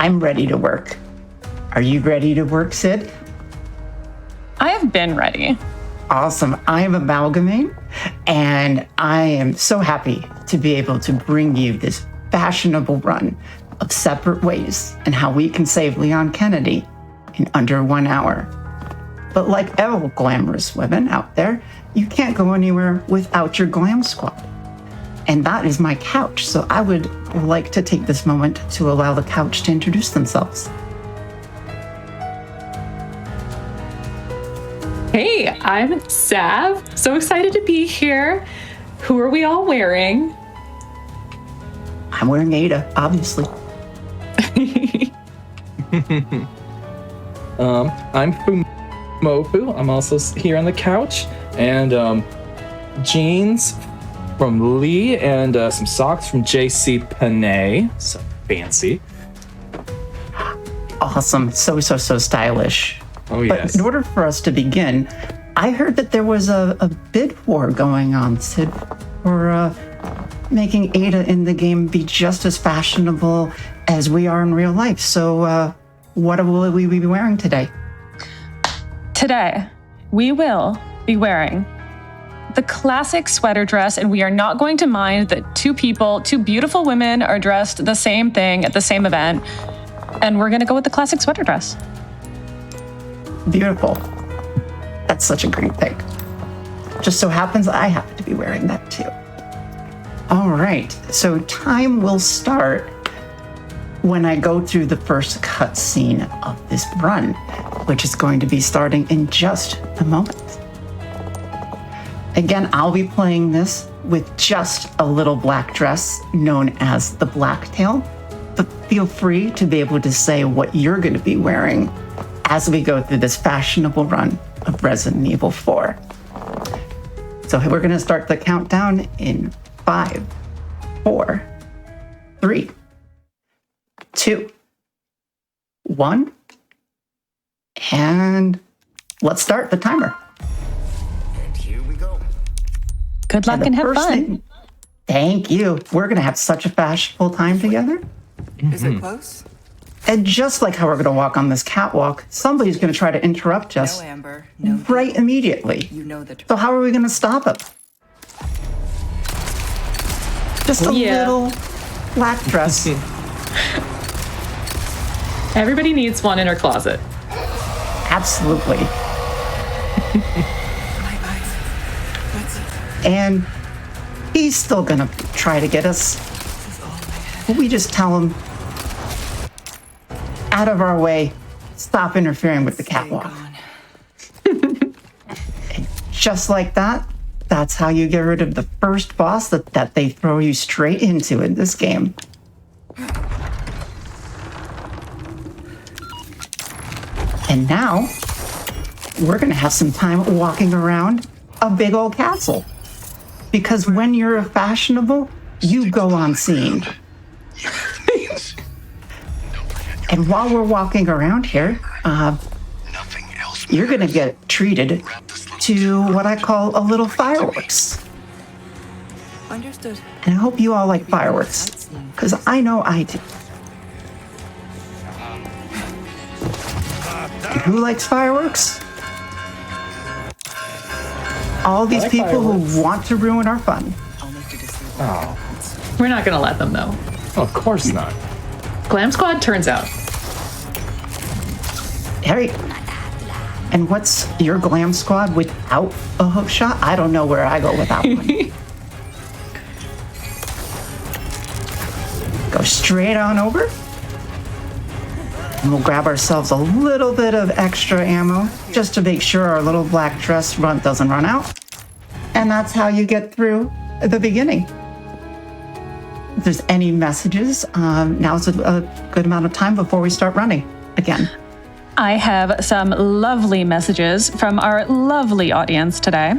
I'm ready to work. Are you ready to work, Sid? I have been ready. Awesome. I'm Amalgamayne, and I am so happy to be able to bring you this fashionable run of separate ways and how we can save Leon Kennedy in under 1 hour. But like all glamorous women out there, you can't go anywhere without your glam squad. And that is my couch, so I would like to take this moment to allow the couch to introduce themselves. Hey, I'm Sav. So excited to be here. Who are we all wearing? I'm wearing Ada, obviously. I'm fumoffu. I'm also here on the couch. And jeans from Lee and some socks from JC Panay. So fancy. Awesome. So stylish. Oh, yes. But in order for us to begin, I heard that there was a bid war going on, Sid, for making Ada in the game be just as fashionable as we are in real life. So what will we be wearing today? Today, we will be wearing the classic sweater dress, and we are not going to mind that two beautiful women are dressed the same thing at the same event, and we're going to go with the classic sweater dress. Beautiful. That's such a great pick. Just so happens I happen to be wearing that too. All right, so time will start when I go through the first cutscene of this run, which is going to be starting in just a moment. Again, I'll be playing this with just a little black dress known as the Blacktail, but feel free to be able to say what you're going to be wearing as we go through this fashionable run of Resident Evil 4. So we're going to start the countdown in 5, 4, 3, 2, 1, and let's start the timer. And here we go. Good luck and have fun. Thank you. We're going to have such a fashionable time together. Is it close? And just like how we're going to walk on this catwalk, somebody's going to try to interrupt us No, Amber. No. right immediately. You know the truth. So how are we going to stop them? Just a little black dress. Everybody needs one in her closet. Absolutely. My eyes. That's it. And he's still going to try to get us. This is all I have. But we just tell him, out of our way, stop interfering with the Stay catwalk. gone. And just like that, that's how you get rid of the first boss that they throw you straight into in this game. And now, we're going to have some time walking around a big old castle. Because when you're fashionable, you go on scene. And while we're walking around here, you're going to get treated to what I call a little fireworks. Understood. And I hope you all like fireworks, because I know I do. And who likes fireworks? All these like people fireworks. who want to ruin our fun. I'll make a decision. Oh, We're not going to let them, though. of course not. Glam Squad turns out. Harry, and what's your glam squad without a hook shot? I don't know where I go without one. Go straight on over. And we'll grab ourselves a little bit of extra ammo just to make sure our little black dress doesn't run out. And that's how you get through the beginning. If there's any messages, now's a good amount of time before we start running again. I have some lovely messages from our lovely audience today.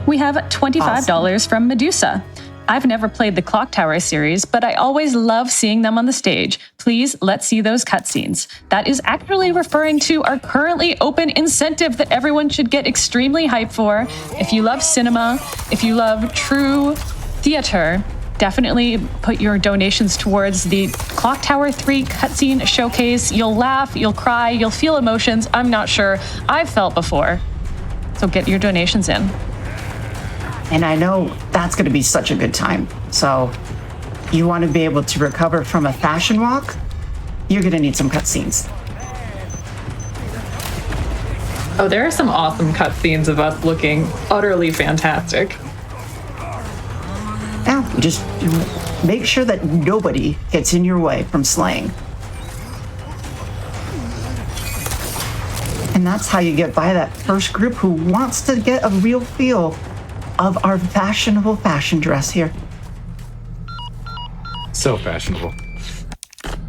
We have $25 from Medusa. I've never played the Clock Tower series, but I always love seeing them on the stage. Please, let's see those cutscenes. That is actually referring to our currently open incentive that everyone should get extremely hyped for. If you love cinema, if you love true theater, definitely put your donations towards the Clock Tower 3 cutscene showcase. You'll laugh, you'll cry, you'll feel emotions. I'm not sure. I've felt before. So get your donations in. And I know that's going to be such a good time. So you want to be able to recover from a fashion walk? You're going to need some cutscenes. Oh, there are some awesome cutscenes of us looking utterly fantastic. Now, just make sure that nobody gets in your way from slaying. And that's how you get by that first group who wants to get a real feel of our fashionable fashion dress here. So fashionable.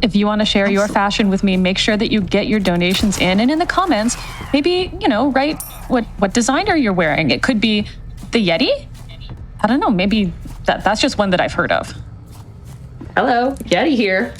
If you want to share your fashion with me, make sure that you get your donations in. And in the comments, maybe, write what designer you're wearing. It could be the Yeti? I don't know, maybe that's just one that I've heard of. Hello, Yeti here.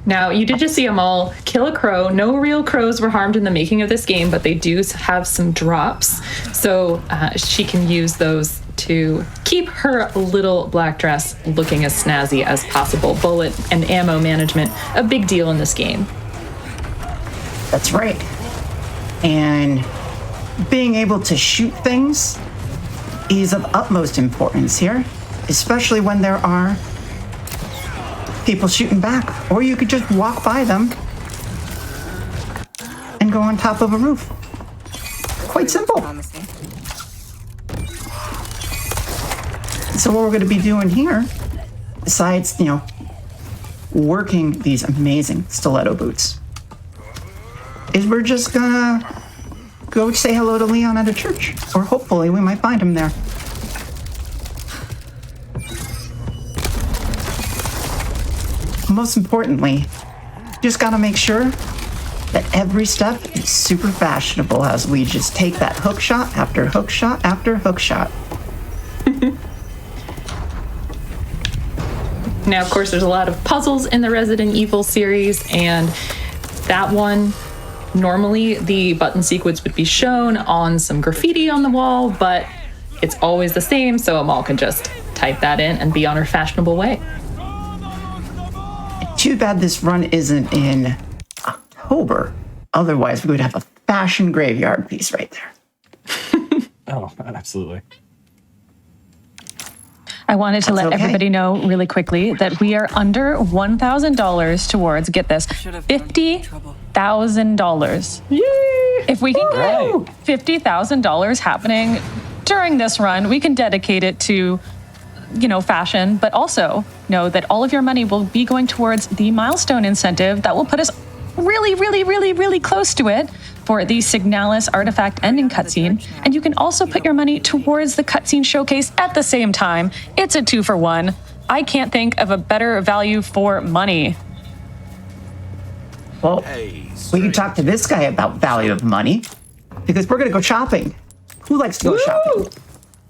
Now, you did just see Amal kill a crow. No real crows were harmed in the making of this game, but they do have some drops. So she can use those to keep her little black dress looking as snazzy as possible. Bullet and ammo management, a big deal in this game. That's right. And being able to shoot things is of utmost importance here, especially when there are people shooting back, or you could just walk by them and go on top of a roof. Quite simple. Honestly. So what we're going to be doing here, besides, working these amazing stiletto boots, is we're just gonna go say hello to Leon at a church, or hopefully we might find him there. Most importantly, just gotta make sure that every step is super fashionable as we just take that hook shot after hook shot after hook shot. Now, of course, there's a lot of puzzles in the Resident Evil series, and that one, normally the button sequence would be shown on some graffiti on the wall, but it's always the same, so Amal can just type that in and be on her fashionable way. Too bad this run isn't in October. Otherwise, we would have a fashion graveyard piece right there. Oh, absolutely. I wanted to let okay. everybody know really quickly that we are under $1,000 towards, get this, $50,000. If we can get $50,000 happening during this run, we can dedicate it to, fashion, but also know that all of your money will be going towards the milestone incentive that will put us really, really, really, really close to it for the Signalis artifact ending cutscene. And you can also put your money towards the cutscene showcase at the same time. It's a 2-for-1. I can't think of a better value for money. Well, we can talk to this guy about value of money, because we're gonna go shopping. Who likes to go shopping?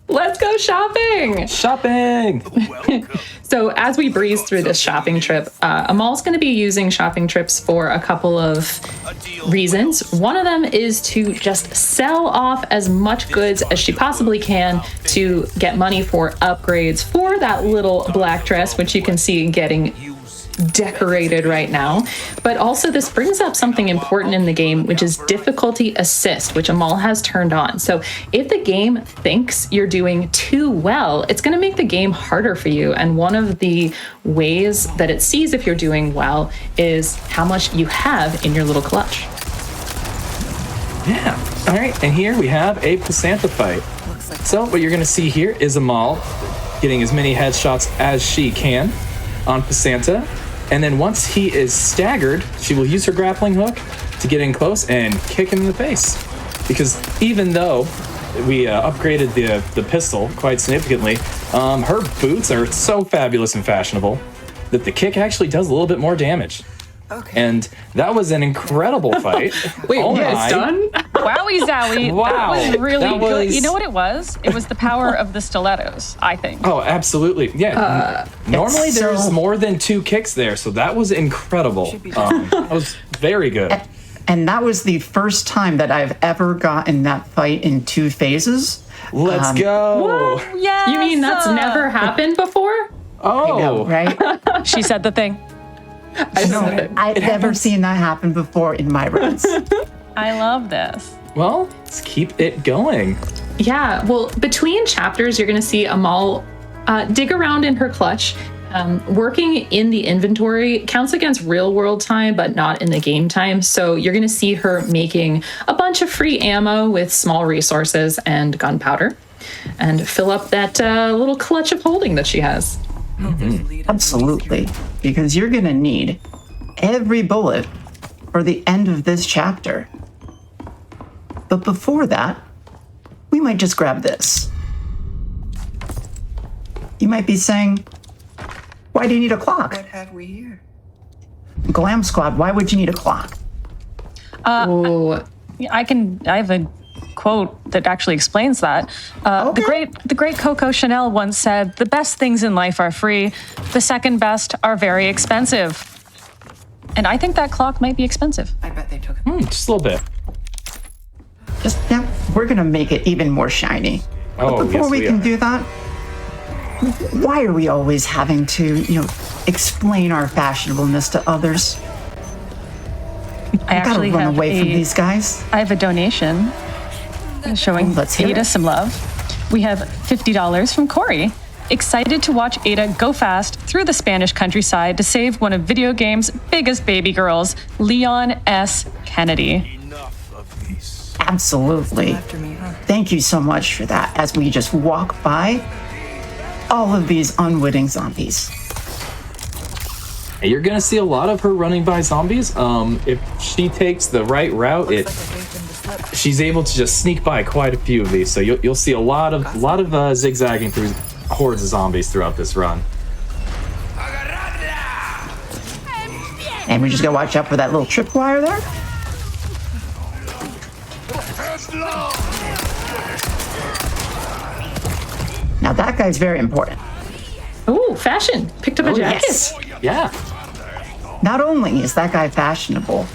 Let's go shopping! Shopping! So as we breeze through this shopping trip, Amal's going to be using shopping trips for a couple of reasons. One of them is to just sell off as much goods as she possibly can to get money for upgrades for that little black dress, which you can see getting decorated right now. But also this brings up something important in the game, which is difficulty assist, which Amal has turned on. So if the game thinks you're doing too well, it's going to make the game harder for you. And one of the ways that it sees if you're doing well is how much you have in your little clutch. Yeah. All right. And here we have a Pacantha fight. So what you're going to see here is Amal getting as many headshots as she can on Pacantha. And then once he is staggered, she will use her grappling hook to get in close and kick him in the face. Because even though we upgraded the pistol quite significantly, her boots are so fabulous and fashionable that the kick actually does a little bit more damage. Okay. And that was an incredible fight. Wait, Oh it's my. done? Wowie zowie. Wow. That was really That good. was- You know what it was? It was the power of the stilettos, I think. Oh, absolutely. Yeah. Normally there's more than 2 kicks there, so that was incredible. That was very good. And that was the first time that I've ever gotten that fight in 2 phases. Let's go. Yes. You mean that's never happened before? Oh, I know, right? She said the thing. I said it. I've never seen that happen before in my runs. I love this. Well, let's keep it going. Yeah, well, between chapters, you're going to see Amal dig around in her clutch. Working in the inventory counts against real world time, but not in the game time. So you're going to see her making a bunch of free ammo with small resources and gunpowder and fill up that little clutch of holding that she has. Absolutely. Because you're going to need every bullet for the end of this chapter. But before that, we might just grab this. You might be saying, why do you need a clock? What have we here? Glam Squad, why would you need a clock? Oh, I have a quote that actually explains that. Okay. The great Coco Chanel once said, "The best things in life are free. The second best are very expensive." And I think that clock might be expensive. I bet they took it. Just a little bit. We're going to make it even more shiny. Oh, But before yes, we we can are. do that, why are we always having to, explain our fashionableness to others? I Gotta actually run have away from these guys. I have a donation showing Let's hear Ada it. some love. We have $50 from Corey. Excited to watch Ada go fast through the Spanish countryside to save one of video games' biggest baby girls, Leon S. Kennedy. Absolutely. After me, huh? Thank you so much for that as we just walk by all of these unwitting zombies. Hey, you're gonna see a lot of her running by zombies. If she takes the right route, Like I gave them the slip. she's able to just sneak by quite a few of these. So you'll see a lot of zigzagging through hordes of zombies throughout this run. And we just gotta watch out for that little tripwire there. Now that guy's very important. ooh, fashion. Picked up a jacket. Yes. Yeah. Not only is that guy fashionable,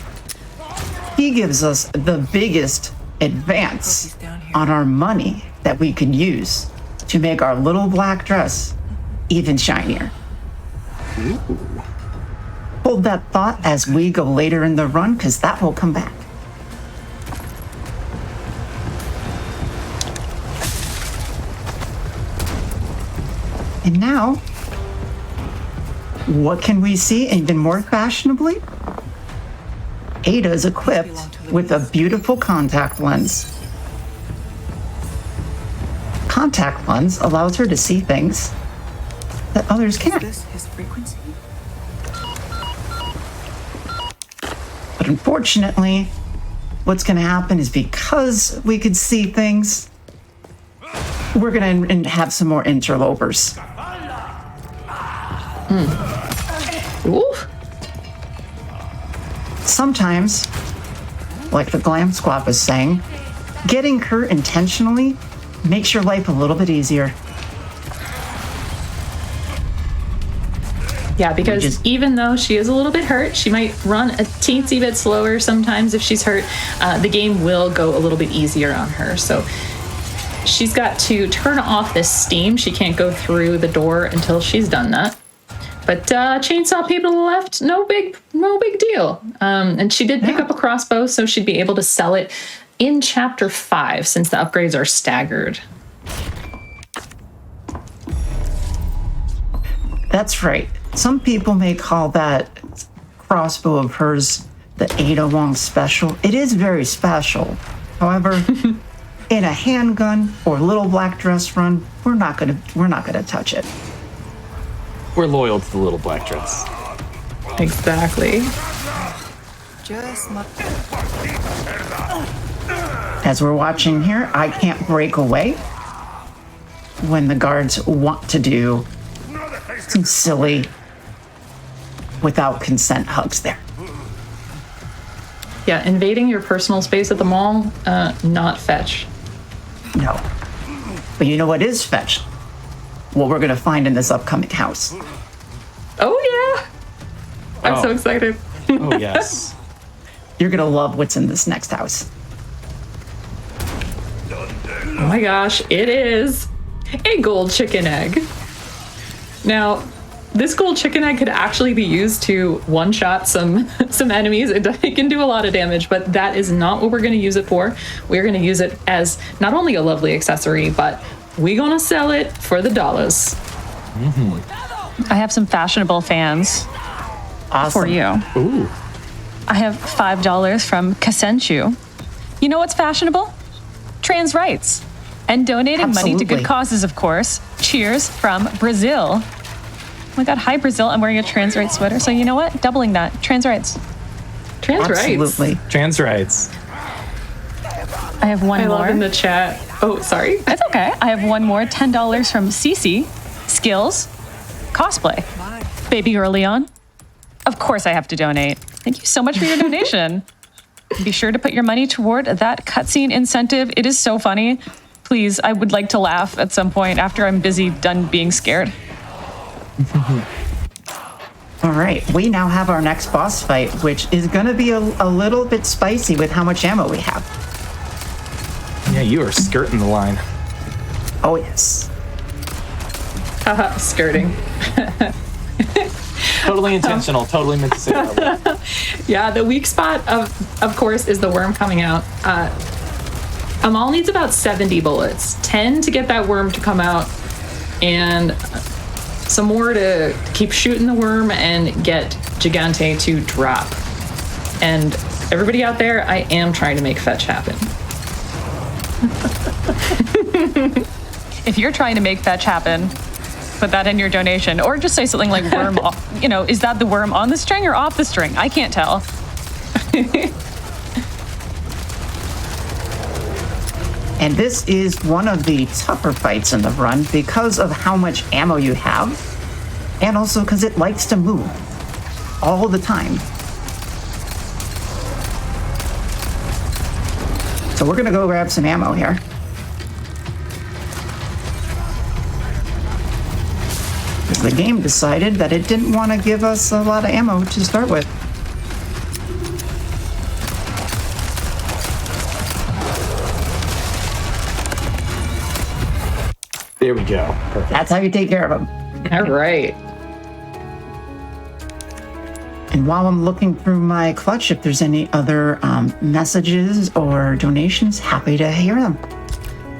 he gives us the biggest advance on our money that we could use to make our little black dress even shinier. Hold that thought as we go later in the run, because that will come back. And now, what can we see even more fashionably? Ada is equipped with a beautiful contact lens. Contact lens allows her to see things that others Is can't. this his frequency? But unfortunately, what's going to happen is because we could see things, we're going to have some more interlopers. Ooh. Sometimes, like the Glam Squad was saying, getting hurt intentionally makes your life a little bit easier. Yeah, because Just- even though she is a little bit hurt, she might run a teensy bit slower sometimes if she's hurt. The game will go a little bit easier on her. So she's got to turn off this steam. She can't go through the door until she's done that. But chainsaw people to the left, no big deal. And she did pick up a crossbow, so she'd be able to sell it in chapter 5 since the upgrades are staggered. That's right. Some people may call that crossbow of hers the Ada Wong special. It is very special. However, in a handgun or little black dress run, we're not gonna touch it. We're loyal to the little black dress. Exactly. Just my. As we're watching here, I can't break away when the guards want to do some silly, without consent hugs there. Yeah, invading your personal space at the mall, not fetch. No. But you know what is fetch? What we're gonna find in this upcoming house. Oh, yeah. I'm so Oh. excited. Oh yes. You're going to love what's in this next house. Oh my gosh, it is a gold chicken egg. Now, this gold chicken egg could actually be used to one-shot some enemies. It can do a lot of damage, but that is not what we're going to use it for. We're going to use it as not only a lovely accessory, but we're going to sell it for the dollars. I have some fashionable fans for you. Ooh. I have $5 from Kasenchu. You know what's fashionable? Trans rights. And donating money to Absolutely. good causes, of course. Cheers from Brazil. Oh my God, hi Brazil. I'm wearing a trans rights sweater. So you know what? Doubling that. Trans rights. Trans rights. Absolutely. Trans rights. I have one I more. love in the chat. Oh, sorry. It's okay. I have one more. $10 from Cece. Skills. Cosplay. Baby girl Leon. Of course I have to donate. Thank you so much for your donation. Be sure to put your money toward that cutscene incentive. It is so funny. Please, I would like to laugh at some point after I'm busy done being scared. All right, we now have our next boss fight, which is going to be a little bit spicy with how much ammo we have. Yeah, you are skirting the line. Oh, yes. Haha, skirting. Totally intentional. Totally meant to say that. Yeah, the weak spot of course is the worm coming out. Amal needs about 70 bullets, 10 to get that worm to come out, and some more to keep shooting the worm and get Gigante to drop. And everybody out there, I am trying to make fetch happen. If you're trying to make fetch happen, put that in your donation, or just say something like worm. Is that the worm on the string or off the string? I can't tell. And this is one of the tougher fights in the run because of how much ammo you have, and also because it likes to move all the time. So we're gonna go grab some ammo here. Because the game decided that it didn't want to give us a lot of ammo to start with. There we go. Perfect. That's how you take care of them. All right. And while I'm looking through my clutch, if there's any other messages or donations, happy to hear them.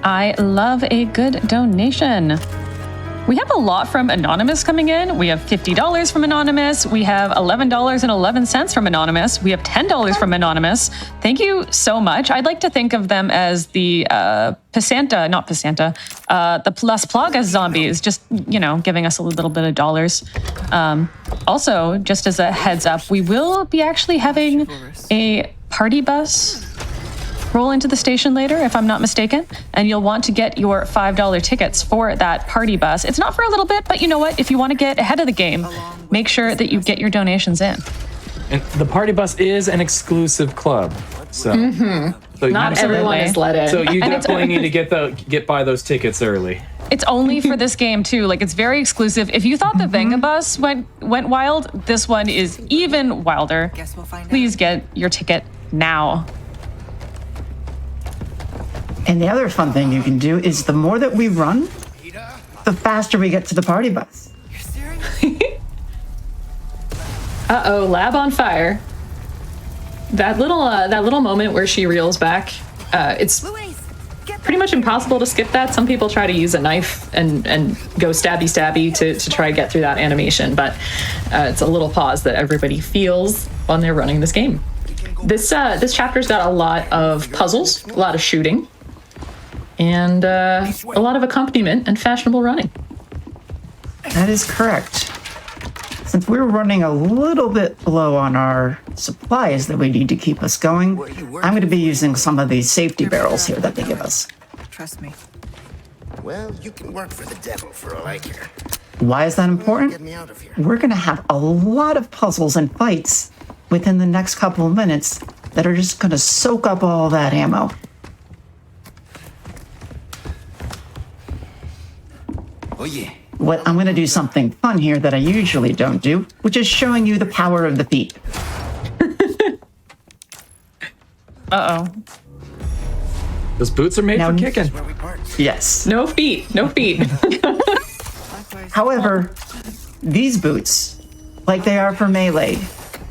I love a good donation. We have a lot from Anonymous coming in. We have $50 from Anonymous. We have $11.11 from Anonymous. We have $10 from Anonymous. Thank you so much. I'd like to think of them as the the Las Plagas zombies, just, giving us a little bit of dollars. Also, just as a heads up, we will be actually having a party bus roll into the station later, if I'm not mistaken, and you'll want to get your $5 tickets for that party bus. It's not for a little bit, but you know what? If you want to get ahead of the game, make sure that you get your donations in. And the party bus is an exclusive club, so so Not everyone is let in. So you definitely need to get by those tickets early. It's only for this game too. Like, it's very exclusive. If you thought the Venga bus went wild, this one is even wilder. Guess we'll find Please get your ticket now. And the other fun thing you can do is the more that we run, the faster we get to the party bus. You're serious? Uh-oh, lab on fire. That little moment where she reels back, it's Louise, get pretty much impossible to skip that. Some people try to use a knife and go stabby to try to get through that animation, but it's a little pause that everybody feels when they're running this game. This chapter's got a lot of puzzles, a lot of shooting, and a lot of accompaniment and fashionable running. That is correct. Since we're running a little bit low on our supplies that we need to keep us going, I'm going to be using some of these safety barrels here that they give us. Trust me. Well, you can work for the devil for all I care. Why is that important? Get me out of here. We're going to have a lot of puzzles and fights within the next couple of minutes that are just going to soak up all that ammo. Oh, yeah. What I'm going to do something fun here that I usually don't do, which is showing you the power of the feet. Uh-oh. Those boots are made Now- for kicking. Where we part. Yes. No feet. No feet. Likewise, However, these boots, like they are for melee,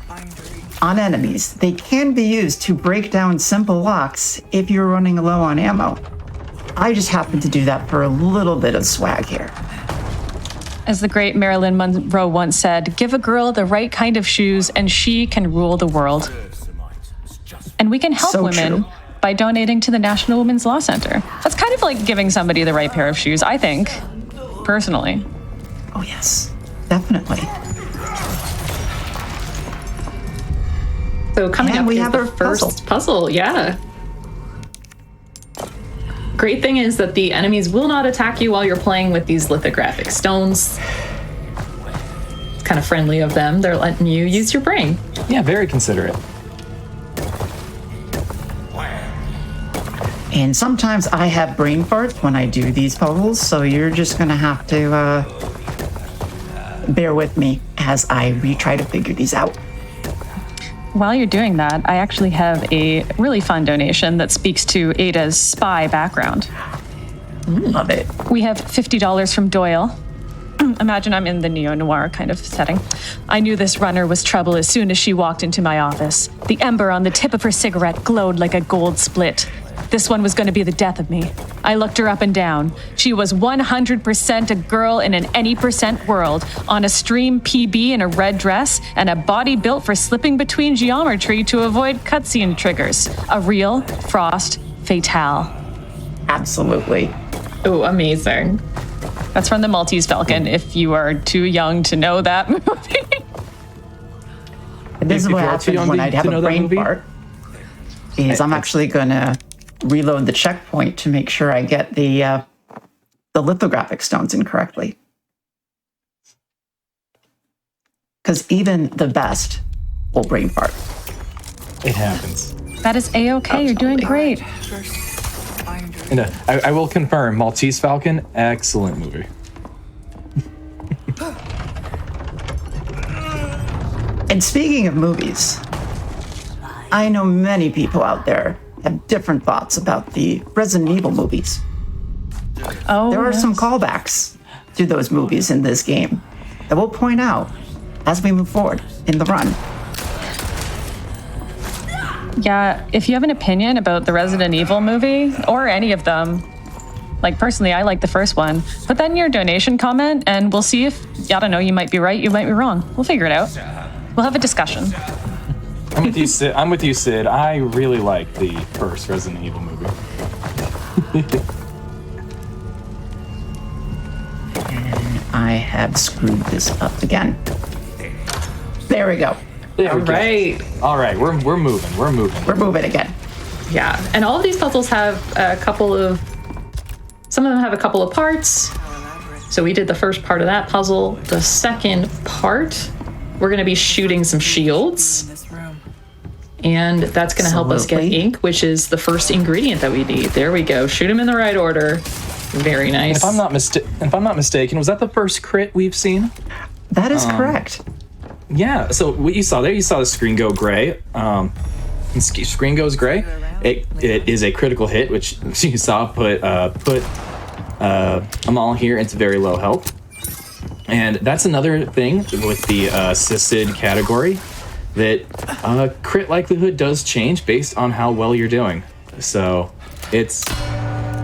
bindery. on enemies, they can be used to break down simple locks if you're running low on ammo. I just happen to do that for a little bit of swag here. As the great Marilyn Monroe once said, give a girl the right kind of shoes and she can rule the world. And we can help So women true. by donating to the National Women's Law Center. That's kind of like giving somebody the right pair of shoes, I think, personally. Oh yes, definitely. So coming And up we is have the our first puzzle. Yeah. Great thing is that the enemies will not attack you while you're playing with these lithographic stones. It's kind of friendly of them. They're letting you use your brain. Yeah, very considerate. And sometimes I have brain farts when I do these puzzles, so you're just gonna have to bear with me as I retry to figure these out. While you're doing that, I actually have a really fun donation that speaks to Ada's spy background. Love it. We have $50 from Doyle. Imagine I'm in the neo-noir kind of setting. I knew this runner was trouble as soon as she walked into my office. The ember on the tip of her cigarette glowed like a gold split. This one was going to be the death of me. I looked her up and down. She was 100% a girl in an any percent world, on a stream PB in a red dress, and a body built for slipping between geometry to avoid cutscene triggers. A real Frost Fatale. Absolutely. Oh, amazing. That's from the Maltese Falcon, if you are too young to know that movie. And this is If what you are too happens young when to I have know a that brain movie? fart. Is I'm actually gonna reload the checkpoint to make sure I get the lithographic stones incorrectly. Because even the best will brain fart. It happens. That is A-okay, you're doing great. First, bindery. And I will confirm, Maltese Falcon, excellent movie. And speaking of movies, I know many people out there have different thoughts about the Resident Evil movies. Oh, There are yes. some callbacks to those movies in this game that we'll point out as we move forward in the run. Yeah, if you have an opinion about the Resident Evil movie, or any of them, like personally, I like the first one, put that in your donation comment and we'll see if, I don't know, you might be right, you might be wrong. We'll figure it out. We'll have a discussion. I'm with you, Sid. I'm with you, Sid. I really like the first Resident Evil movie. I have screwed this up again. There we go. There All we go. right. All right, we're moving. We're moving. We're moving again. Yeah. And all of these puzzles have a couple of, some of them have a couple of parts. So we did the first part of that puzzle. The second part, we're going to be shooting some shields. In this room. And that's going to help us get Absolutely. ink, which is the first ingredient that we need. There we go. Shoot them in the right order. Very nice. If I'm not mistaken, was that the first crit we've seen? That is correct. Yeah. So what you saw there, you saw the screen go gray. And screen goes gray. It is a critical hit, which you saw put Amal here into very low health. And that's another thing with the assisted category, that crit likelihood does change based on how well you're doing. So it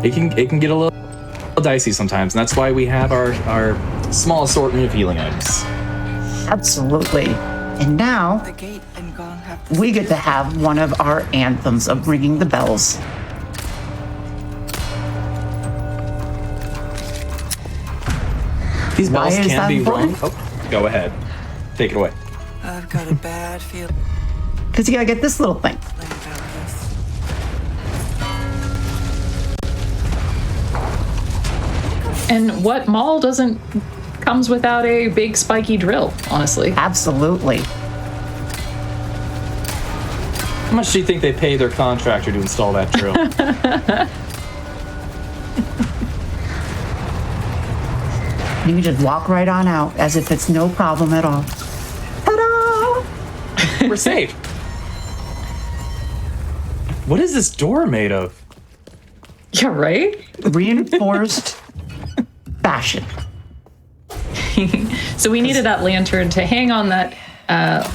can get a little dicey sometimes, and that's why we have our small assortment of healing items. Absolutely. And now The gate and gong have the we get to have one of our anthems of ringing the bells. These Why bells is can that be important? rung. Oh, go ahead. Take it away. I've got a bad feeling Because you gotta get this little thing. about this. And what mall doesn't comes without a big spiky drill, honestly. Absolutely. How much do you think they pay their contractor to install that drill? You can just walk right on out as if it's no problem at all. Ta-da! We're safe. What is this door made of? Yeah, right? Reinforced fashion. So we needed that lantern to hang on that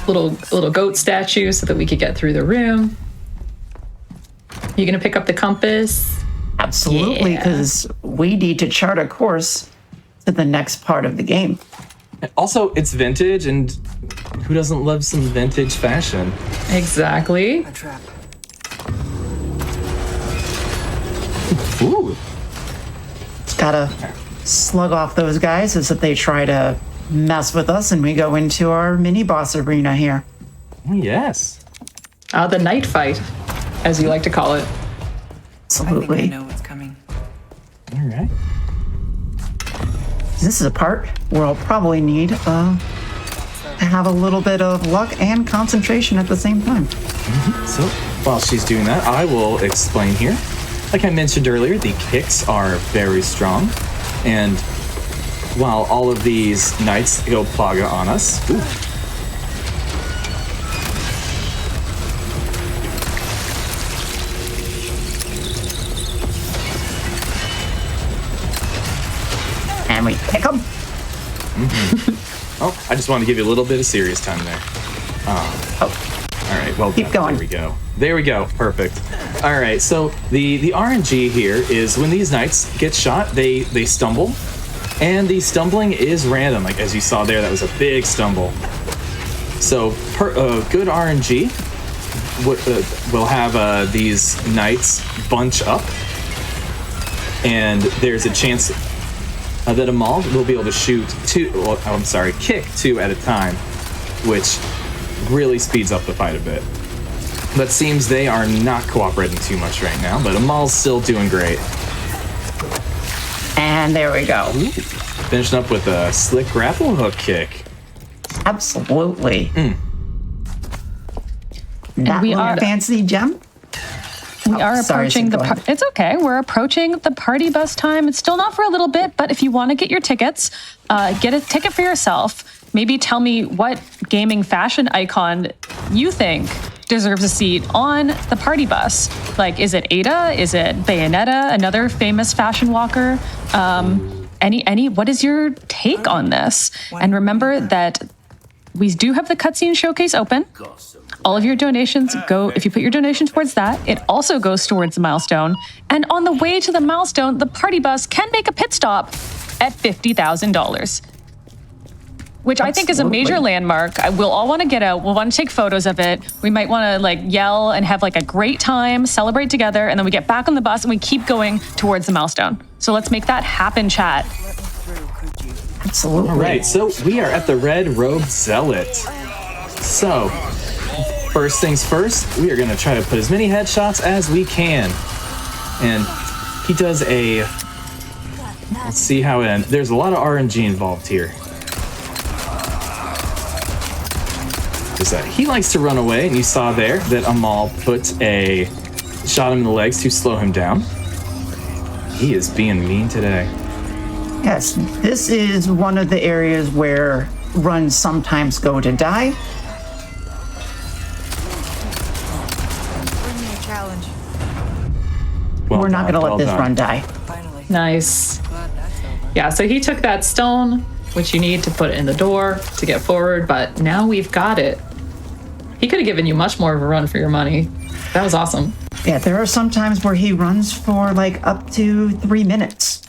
little goat statue so that we could get through the room. You gonna pick up the compass? Absolutely, Yeah. because we need to chart a course to the next part of the game. Also, it's vintage, and who doesn't love some vintage fashion? Exactly. A trap. Ooh. Gotta slug off those guys as if they try to mess with us, and we go into our mini boss arena here. Oh, yes. The night fight, as you like to call it. I think Absolutely. I know what's coming. All right. This is a part where I'll probably need to have a little bit of luck and concentration at the same time. So while she's doing that, I will explain here. Like I mentioned earlier, the kicks are very strong. And while all of these knights go plaga on us, ooh, And we pick them. oh, I just wanted to give you a little bit of serious time there. Oh, All right, well Keep done. going. There we go. There we go. Perfect. All right, so the RNG here is when these knights get shot, they stumble, and the stumbling is random. Like as you saw there, that was a big stumble. So good RNG will have these knights bunch up, and there's a chance that Amal will be able to kick two at a time, which really speeds up the fight a bit. But seems they are not cooperating too much right now, but Amal's still doing great. and there we go. Finishing up with a slick grapple hook kick. Absolutely. That we little are- fancy gem. We are sorry, approaching so go ahead. It's okay. We're approaching the party bus time. It's still not for a little bit, but if you want to get your tickets, get a ticket for yourself. Maybe tell me what gaming fashion icon you think deserves a seat on the party bus. Like, is it Ada? Is it Bayonetta? Another famous fashion walker? What is your take on this? And remember that we do have the cutscene showcase open. All of your donations go, if you put your donation towards that, it also goes towards the milestone. And on the way to the milestone, the party bus can make a pit stop at $50,000. Which I think is a major Absolutely. landmark. We'll all want to get out. We'll want to take photos of it. We might want to yell and have a great time, celebrate together, and then we get back on the bus and we keep going towards the milestone. So let's make that happen, chat. Let me through, could you? Absolutely. All right, so we are at the Red Robe Zealot. So, first things first, we are going to try to put as many headshots as we can. And he does let's see how it ends. There's a lot of RNG involved here. Is that he likes to run away, and you saw there that Amal shot him in the legs to slow him down. He is being mean today. Yes, this is one of the areas where runs sometimes go to die. Bring me a challenge. Well We're not done, going to let well this done. run die. Finally. Nice. Glad that's over. Yeah, so he took that stone, which you need to put in the door to get forward, but now we've got it. He could have given you much more of a run for your money. That was awesome. Yeah, there are some times where he runs for up to 3 minutes.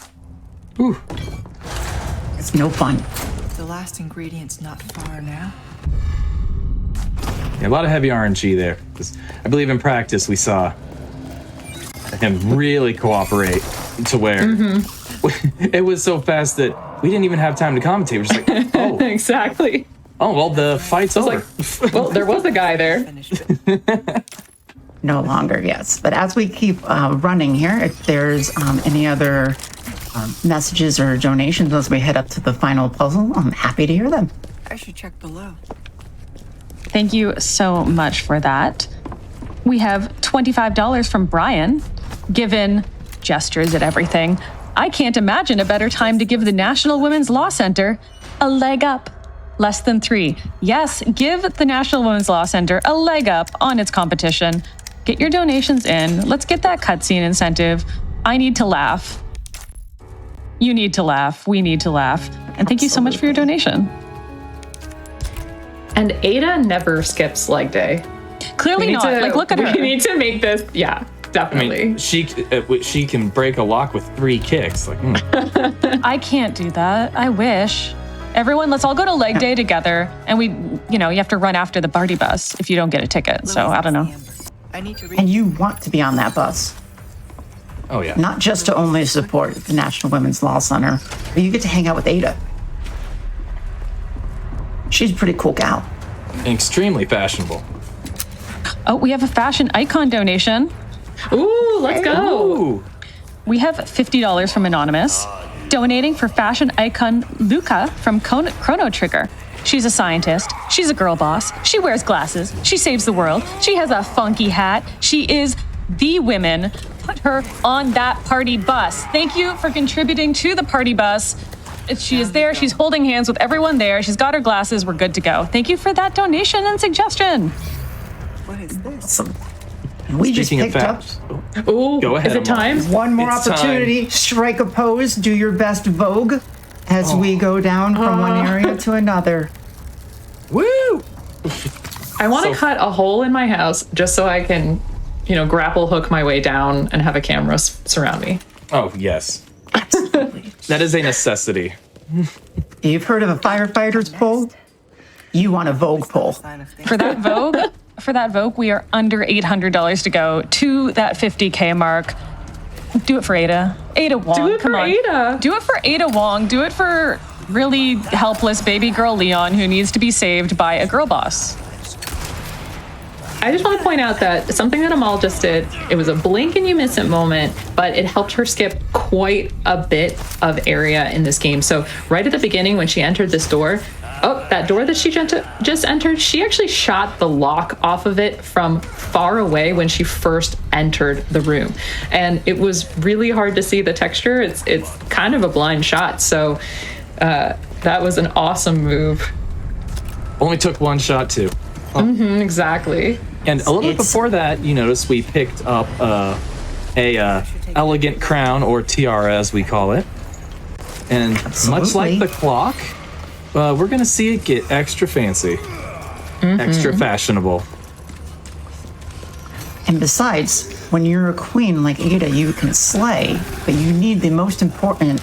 Ooh. It's no fun. The last ingredient's not far now. Yeah, a lot of heavy RNG there. 'Cause I believe in practice we saw him really cooperate to where it was so fast that we didn't even have time to commentate. We're just like, oh, Exactly. well, the fight's over. Well, there was a guy there. Finished it. No longer, yes. But as we keep running here, if there's any other messages or donations as we head up to the final puzzle, I'm happy to hear them. I should check below. Thank you so much for that. We have $25 from Brian. Given gestures at everything, I can't imagine a better time to give the National Women's Law Center a leg up. Less than 3. Yes, give the National Women's Law Center a leg up on its competition. Get your donations in. Let's get that cutscene incentive. I need to laugh. You need to laugh. We need to laugh. And thank you so much for your donation. And Ada never skips leg day. Clearly not. Like, look at her. We need to make this, yeah, I definitely. mean, she can break a lock with 3 kicks. Like, I can't do that. I wish. Everyone, let's all go to leg day together. And you have to run after the party bus if you don't get a ticket. So I don't know. I need to read. And you want to be on that bus, oh yeah. not just to only support the National Women's Law Center, but you get to hang out with Ada. She's a pretty cool gal. Extremely fashionable. Oh, we have a fashion icon donation. Ooh, let's go. Ooh. We have $50 from Anonymous, donating for fashion icon Luca from Chrono Trigger. She's a scientist. She's a girl boss. She wears glasses. She saves the world. She has a funky hat. She is the women. Put her on that party bus. Thank you for contributing to the party bus. She is there. She's holding hands with everyone there. She's got her glasses. We're good to go. Thank you for that donation and suggestion. What is this? Awesome. And we just Speaking of picked up fat, Ooh, Go ahead, is it Amal. time? one more It's opportunity. Strike a pose. Do your best Vogue as we go down from one area to another. woo! I want to So- cut a hole in my house just so I can, grapple hook my way down and have a camera surround me. Oh yes, that is a necessity. You've heard of a firefighter's pole? You want a Vogue pole. Sign of For that Vogue, we are under $800 to go to that 50K mark. Do it for Ada. Ada Wong. Do it come for on. Ada. Do it for Ada Wong. Do it for really helpless baby girl Leon who needs to be saved by a girl boss. I just want to point out that something that Amal just did, it was a blink and you miss it moment, but it helped her skip quite a bit of area in this game. So right at the beginning when she entered this door, that door that she just entered, she actually shot the lock off of it from far away when she first entered the room. And it was really hard to see the texture. It's kind of a blind shot. So that was an awesome move. Only took 1 shot too. Exactly. And a little bit It's- before that, you notice we picked up a elegant crown, or tiara as we call it. And much like Absolutely. the clock, we're gonna see it get extra fancy, extra fashionable. And besides, when you're a queen like Ada, you can slay, but you need the most important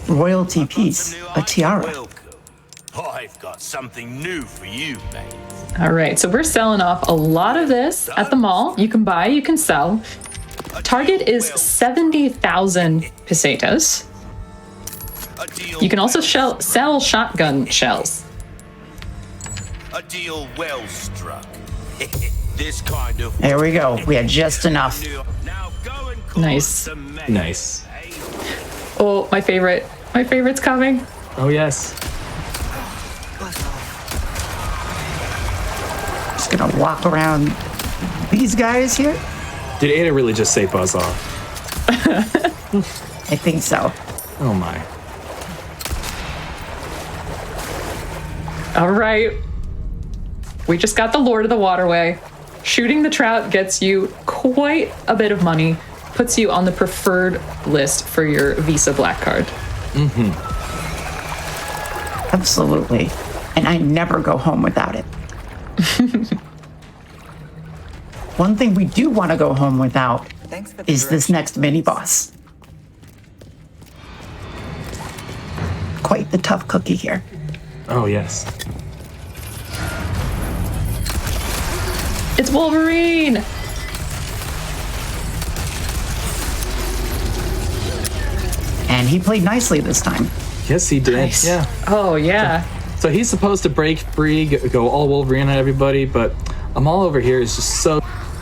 royalty piece, a tiara. Welcome. I've got something new for you, mate. All right, so we're selling off a lot of this at the mall. You can buy, you can sell. Target is 70,000 pesetas. A deal You can also well sell shotgun shells. A deal well struck. This kind of There we go. We had just enough. Now go and call Nice. some men, Nice. eh? Oh, my favorite. My favorite's coming. Oh yes. Just gonna walk around these guys here. Did Ada really just say buzz off? I think so. Oh my. All right. We just got the Lord of the Waterway. Shooting the trout gets you quite a bit of money, puts you on the preferred list for your Visa Black Card. Absolutely. And I never go home without it. One thing we do want to go home without Thanks for the is this direction. next mini boss. Quite the tough cookie here. Oh yes. It's Wolverine! And he played nicely this time. Yes, he did. Nice. Yeah. Oh, yeah. So he's supposed to break free, go all Wolverine on everybody, but Amal over here is just so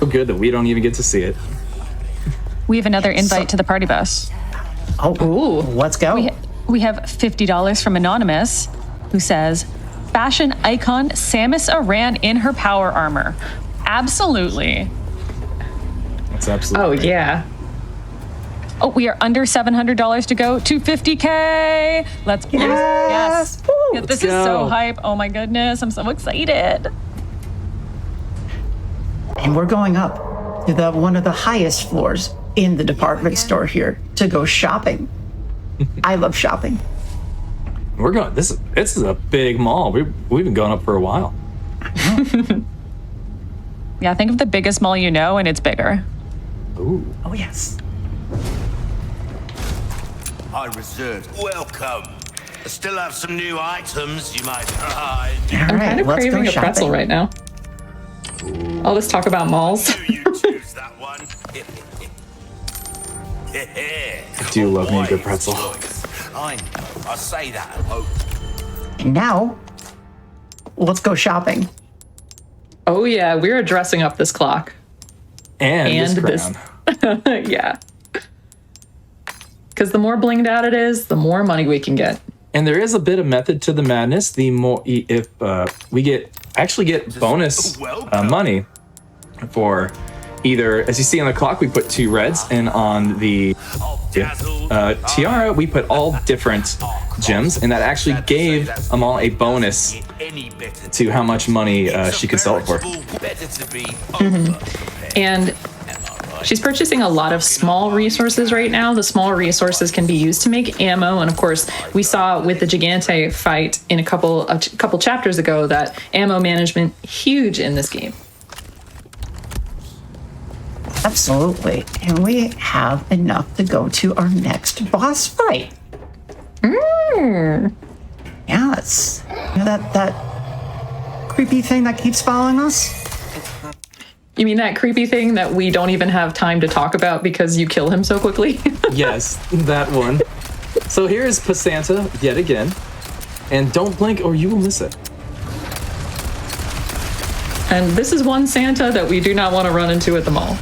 good that we don't even get to see it. We have another invite to the party bus. Oh, Ooh. let's go. We have $50 from Anonymous, who says, fashion icon Samus Aran in her power armor. Absolutely. That's absolutely. Oh, right. yeah. Oh, we are under $700 to go to 50K. Let's yes. Woo! Yeah, this Let's is so go. hype. Oh my goodness, I'm so excited. And we're going up to the one of the highest floors in the department store here to go shopping. I love shopping. We're going. This is a big mall. We've been going up for a while. Yeah, think of the biggest mall you know, and it's bigger. Ooh. Oh, yes. I reserved. Welcome. I still have some new items you might try. All I'm right, kind of let's go craving a pretzel shopping. right now. All this talk about malls. Do you choose that one? I do love me a good pretzel. I know. I say that. Oh, And now, let's go shopping. Oh yeah, we're dressing up this clock. And this And crown. this- yeah. Because the more blinged out it is, the more money we can get. And there is a bit of method to the madness. The more if we get bonus money for either, as you see on the clock, we put 2 reds, and on the tiara we put all different gems, and that actually gave Amal a bonus to how much money she could sell it for. And she's purchasing a lot of small resources right now. The small resources can be used to make ammo, and of course, we saw with the Gigante fight in a couple chapters ago that ammo management huge in this game. Absolutely. And we have enough to go to our next boss fight. Yes. You know that creepy thing that keeps following us? You mean that creepy thing that we don't even have time to talk about because you kill him so quickly? Yes, that one. So here is Pasanta yet again, and don't blink or you will miss it. And this is one Santa that we do not want to run into at the mall.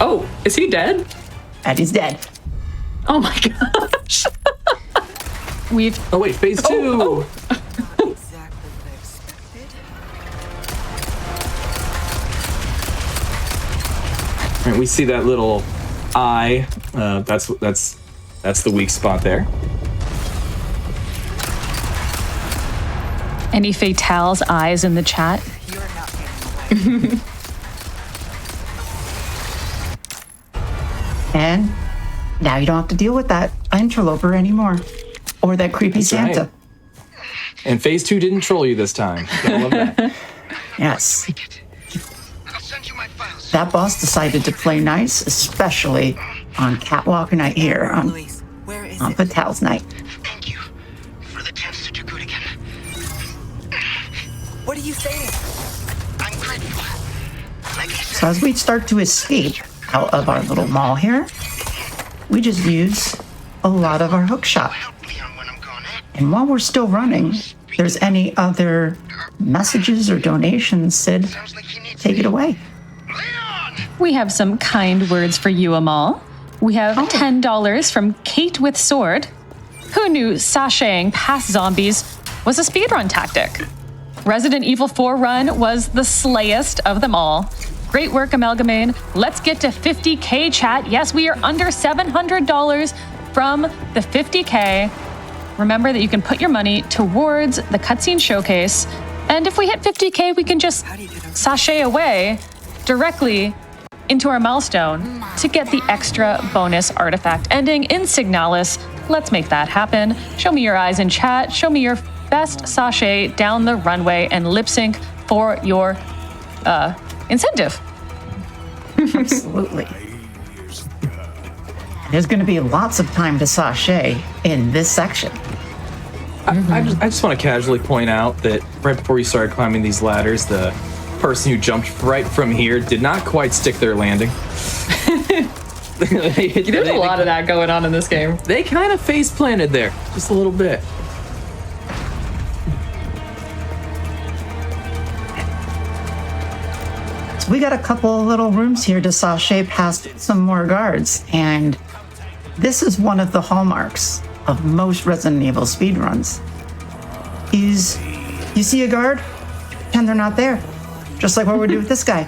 Oh, is he dead? And he's dead. Oh my gosh. We've Oh wait, phase 2. oh. Exactly what I expected. And we see that little eye. That's the weak spot there. any fatales eyes in the chat. You're not getting away. And now you don't have to deal with that interloper anymore. Or that creepy That's Santa. right. And phase 2 didn't troll you this time. Gotta love that. Yes. I'll send you my files. That boss decided to play nice, especially on Catwalk Night here, on Luis, where is it? Patel's Night. Thank you for the chance to do good again. What are you saying? I'm grateful. Like I said, So as we start to escape out of our little mall here, we just use a lot of our hook shot. help Leon when I'm gone, eh? And while we're still running, if there's any other messages or donations, Sid, Sounds like he needs take it away. Leon! We have some kind words for you, Amal. We have $10 from Kate with Sword. Who knew sashaying past zombies was a speedrun tactic? Resident Evil 4 run was the slayest of them all. Great work, Amalgamayne. Let's get to 50K, chat. Yes, we are under $700 from the 50K. Remember that you can put your money towards the cutscene showcase. And if we hit 50K, we can just sashay away directly into our milestone to get the extra bonus artifact ending in Signalis. Let's make that happen. Show me your eyes in chat. Show me your best sashay down the runway and lip sync for your incentive. Absolutely. There's going to be lots of time to sashay in this section. I just want to casually point out that right before we started climbing these ladders, the person who jumped right from here did not quite stick their landing. There's a lot of that going on in this game. They kind of face planted there, just a little bit. So we got a couple of little rooms here to sashay past some more guards, and this is one of the hallmarks of most Resident Evil speedruns. Is you see a guard, pretend they're not there, just like what we do with this guy,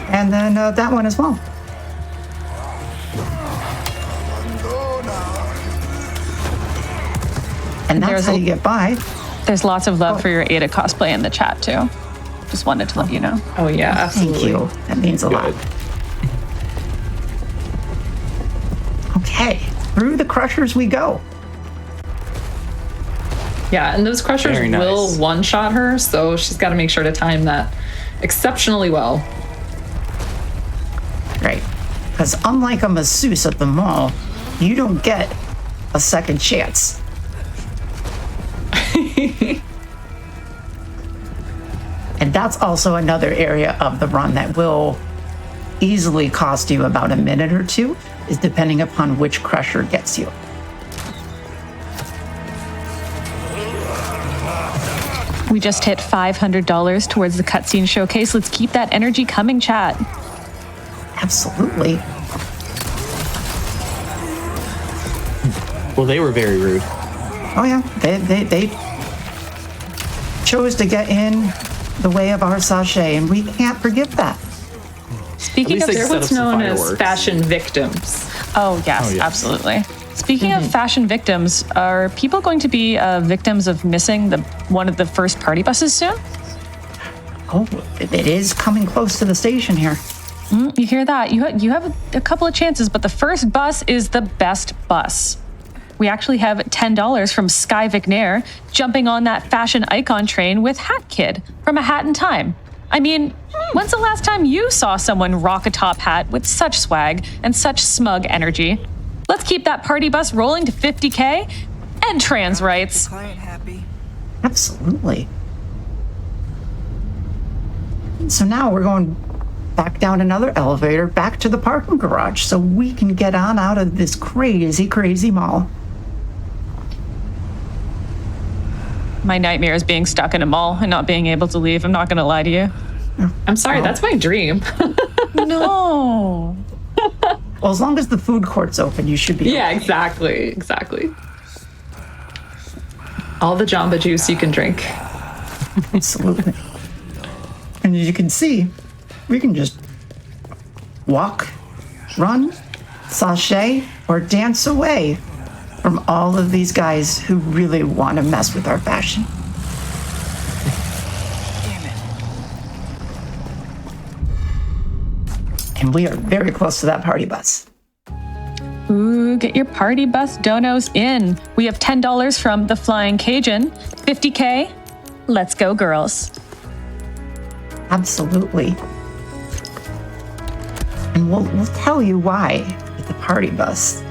and then that one as well. And that's There's how a- you get by. There's lots of love for your Ada cosplay in the chat, too. Just wanted to let you know. Oh yeah, absolutely. Thank you. That means a lot. Okay, through the crushers we go. Yeah, and those crushers Very nice. will one-shot her, so she's got to make sure to time that exceptionally well. Right. Because unlike a masseuse at the mall, you don't get a second chance. And that's also another area of the run that will easily cost you about a minute or two, is depending upon which crusher gets you. We just hit $500 towards the cutscene showcase. Let's keep that energy coming, chat. Absolutely. Well, they were very rude. Oh yeah, they chose to get in the way of our sachet, and we can't forgive that. Speaking least of they They're set what's up some known as fireworks. fashion victims. Oh, yes, Oh, yes. absolutely. Speaking of fashion victims, are people going to be victims of missing one of the first party buses soon? Oh, it is coming close to the station here. You hear that? You have a couple of chances, but the first bus is the best bus. We actually have $10 from Sky Vignair jumping on that fashion icon train with Hat Kid from A Hat in Time. I mean, when's the last time you saw someone rock a top hat with such swag and such smug energy? Let's keep that party bus rolling to 50K and trans rights. Client happy. Absolutely. So now we're going back down another elevator, back to the parking garage, so we can get on out of this crazy, crazy mall. My nightmare is being stuck in a mall and not being able to leave. I'm not going to lie to you. I'm sorry, that's my dream. No. Well, as long as the food court's open, you should be. Yeah, okay. exactly. All the Jamba Juice you can drink. Absolutely. And as you can see, we can just walk, run, sachet, or dance away from all of these guys who really want to mess with our fashion. Damn it. And we are very close to that party bus. Ooh, get your party bus donos in. We have $10 from the Flying Cajun. 50K. Let's go, girls. Absolutely. And we'll tell you why at the party bus,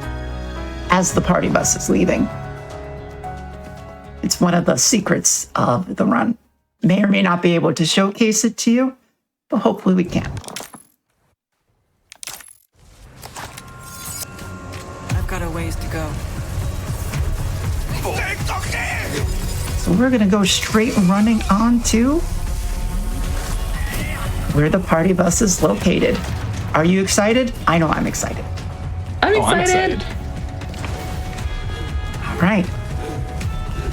as the party bus is leaving. It's one of the secrets of the run. May or may not be able to showcase it to you, but hopefully we can. I've got a ways to go. So we're gonna go straight running on to where the party bus is located. Are you excited? I know I'm excited. I'm I'm excited. excited. All right.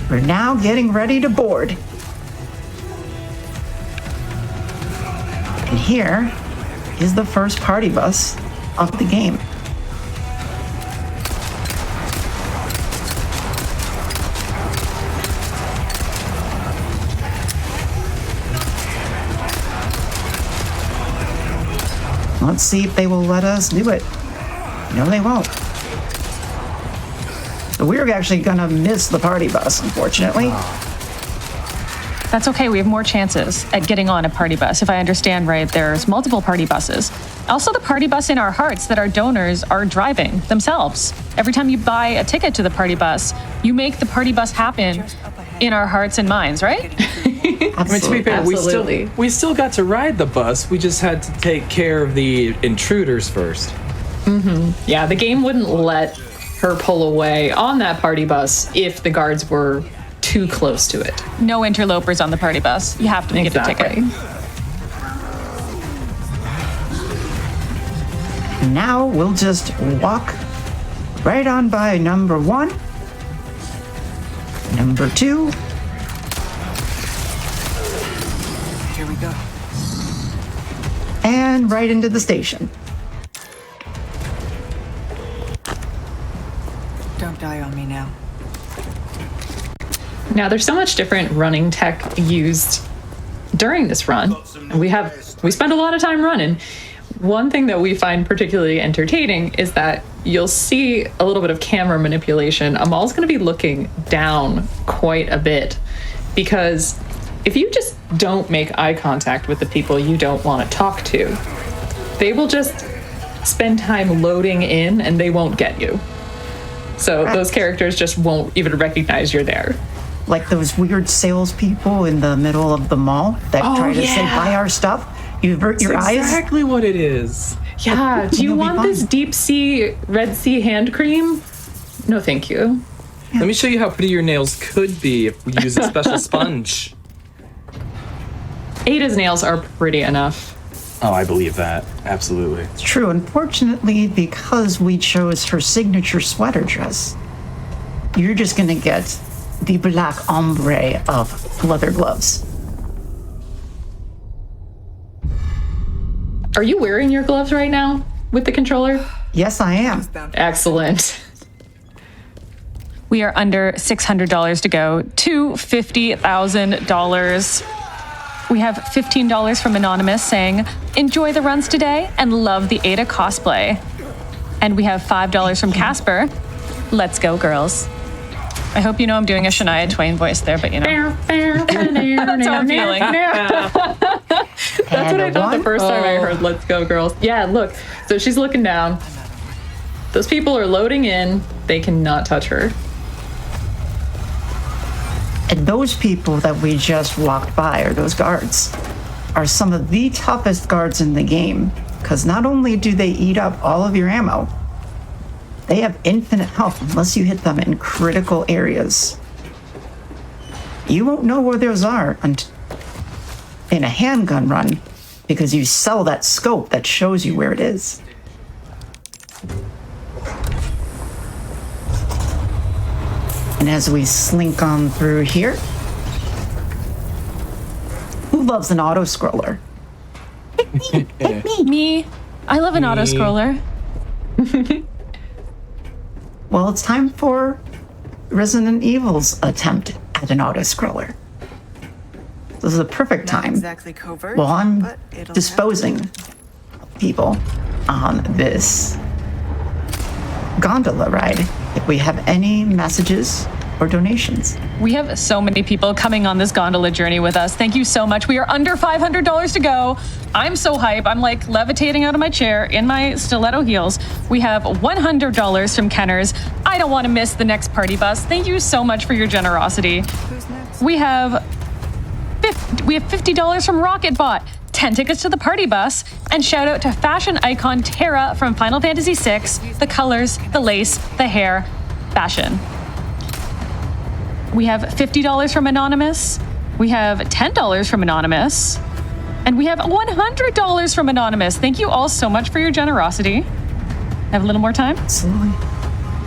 We're now getting ready to board. And here is the first party bus of the game. Let's see if they will let us do it. No, they won't. So we're actually gonna miss the party bus, unfortunately. That's okay. We have more chances at getting on a party bus. If I understand right, there's multiple party buses. Also, the party bus in our hearts that our donors are driving themselves. Every time you buy a ticket to the party bus, you make the party bus happen in our hearts and minds, right? I mean, to be fair, Absolutely. we still got to ride the bus. We just had to take care of the intruders first. Yeah, the game wouldn't let her pull away on that party bus if the guards were too close to it. No interlopers on the party bus. You have to get a ticket. Now we'll just walk right on by number 1, number 2, Here we go. and right into the station. Don't die on me now. Now, there's so much different running tech used during this run, we spend a lot of time running. One thing that we find particularly entertaining is that you'll see a little bit of camera manipulation. Amal's going to be looking down quite a bit because if you just don't make eye contact with the people you don't want to talk to, they will just spend time loading in and they won't get you. So those characters just won't even recognize you're there. Like those weird salespeople in the middle of the mall that try to say, buy our stuff. You avert your eyes. Exactly what it is. Yeah, do you want this deep sea, Red Sea hand cream? No, thank you. Let me show you how pretty your nails could be if we use a special sponge. Ada's nails are pretty enough. Oh, I believe that. Absolutely. It's true. Unfortunately, because we chose her signature sweater dress, you're just going to get the black ombre of leather gloves. Are you wearing your gloves right now with the controller? Yes, I am. Excellent. We are under $600 to go to $50,000. We have $15 from Anonymous saying, enjoy the runs today and love the Ada cosplay. And we have $5 from Casper. Let's go, girls. I hope you know I'm doing a Shania Twain voice there, but you know. That's how I'm feeling. That's what I thought the first time I heard Let's Go, girls. Yeah, look. So she's looking down. Those people are loading in. They cannot touch her. And those people that we just walked by, or those guards, are some of the toughest guards in the game. Because not only do they eat up all of your ammo, they have infinite health unless you hit them in critical areas. You won't know where those are in a handgun run because you sell that scope that shows you where it is. And as we slink on through here, who loves an auto-scroller? Pick me. Me. I love an auto-scroller. Well, it's time for Resident Evil's attempt at an auto-scroller. This is a perfect time. Exactly covert, Well, I'm but it'll disposing of people on this gondola ride. If we have any messages or donations. We have so many people coming on this gondola journey with us. Thank you so much. We are under $500 to go. I'm so hype. I'm like levitating out of my chair in my stiletto heels. We have $100 from Kenners. I don't want to miss the next party bus. Thank you so much for your generosity. Who's next? We have $50 from Rocketbot, 10 tickets to the party bus, and shout out to fashion icon Tara from Final Fantasy VI. The colors, the lace, the hair, fashion. We have $50 from Anonymous. We have $10 from Anonymous. And we have $100 from Anonymous. Thank you all so much for your generosity. Have a little more time? Absolutely.